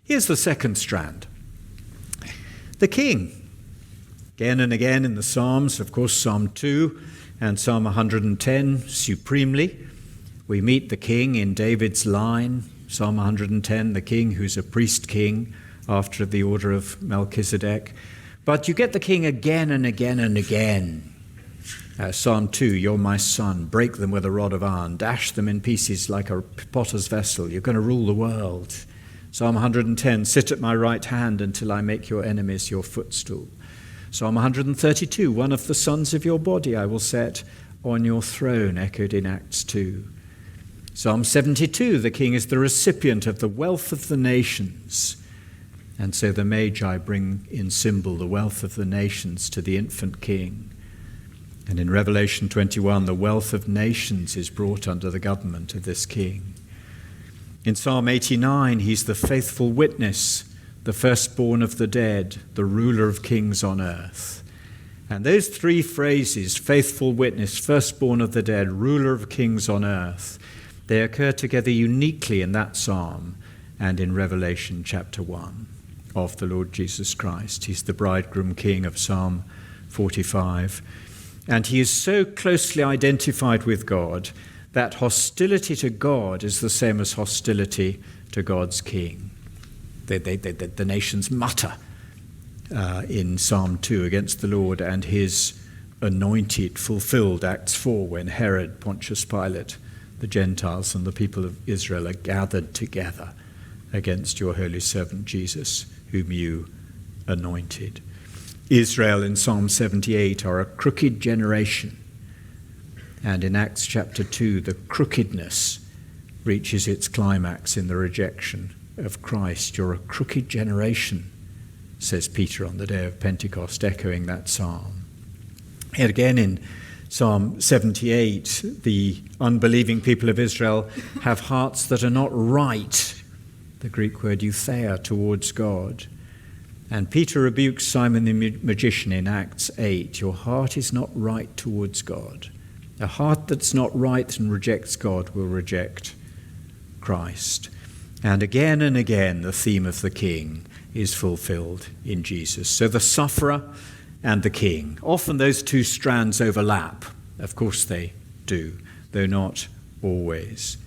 Here's the second strand. The king. Again and again in the Psalms, of course, Psalm 2 and Psalm 110, supremely, we meet the king in David's line. Psalm 110, the king who's a priest king after the order of Melchizedek. But you get the king again and again and again. Psalm 2, you're my son, break them with a rod of iron, dash them in pieces like a potter's vessel, you're going to rule the world. Psalm 110, sit at my right hand until I make your enemies your footstool. Psalm 132, one of the sons of your body I will set on your throne, echoed in Acts 2. Psalm 72, the king is the recipient of the wealth of the nations. And so the Magi bring in symbol the wealth of the nations to the infant king. And in Revelation 21, the wealth of nations is brought under the government of this king. In Psalm 89, he's the faithful witness, the firstborn of the dead, the ruler of kings on earth. And those three phrases, faithful witness, firstborn of the dead, ruler of kings on earth, they occur together uniquely in that psalm and in Revelation chapter 1 of the Lord Jesus Christ. He's the bridegroom king of Psalm 45. And he is so closely identified with God that hostility to God is the same as hostility to God's king. The nations mutter in Psalm 2 against the Lord and his anointed, fulfilled Acts 4 when Herod, Pontius Pilate, the Gentiles and the people of Israel are gathered together against your holy servant Jesus, whom you anointed. Israel in Psalm 78 are a crooked generation. And in Acts chapter 2, the crookedness reaches its climax in the rejection of Christ. You're a crooked generation, says Peter on the day of Pentecost, echoing that psalm. And again in Psalm 78, the unbelieving people of Israel have hearts that are not right, the Greek word eutheia, towards God. And Peter rebukes Simon the magician in Acts 8, your heart is not right towards God. A heart that's not right and rejects God will reject Christ. And again, the theme of the king is fulfilled in Jesus. So the sufferer and the king. Often those two strands overlap. Of course they do, though not always.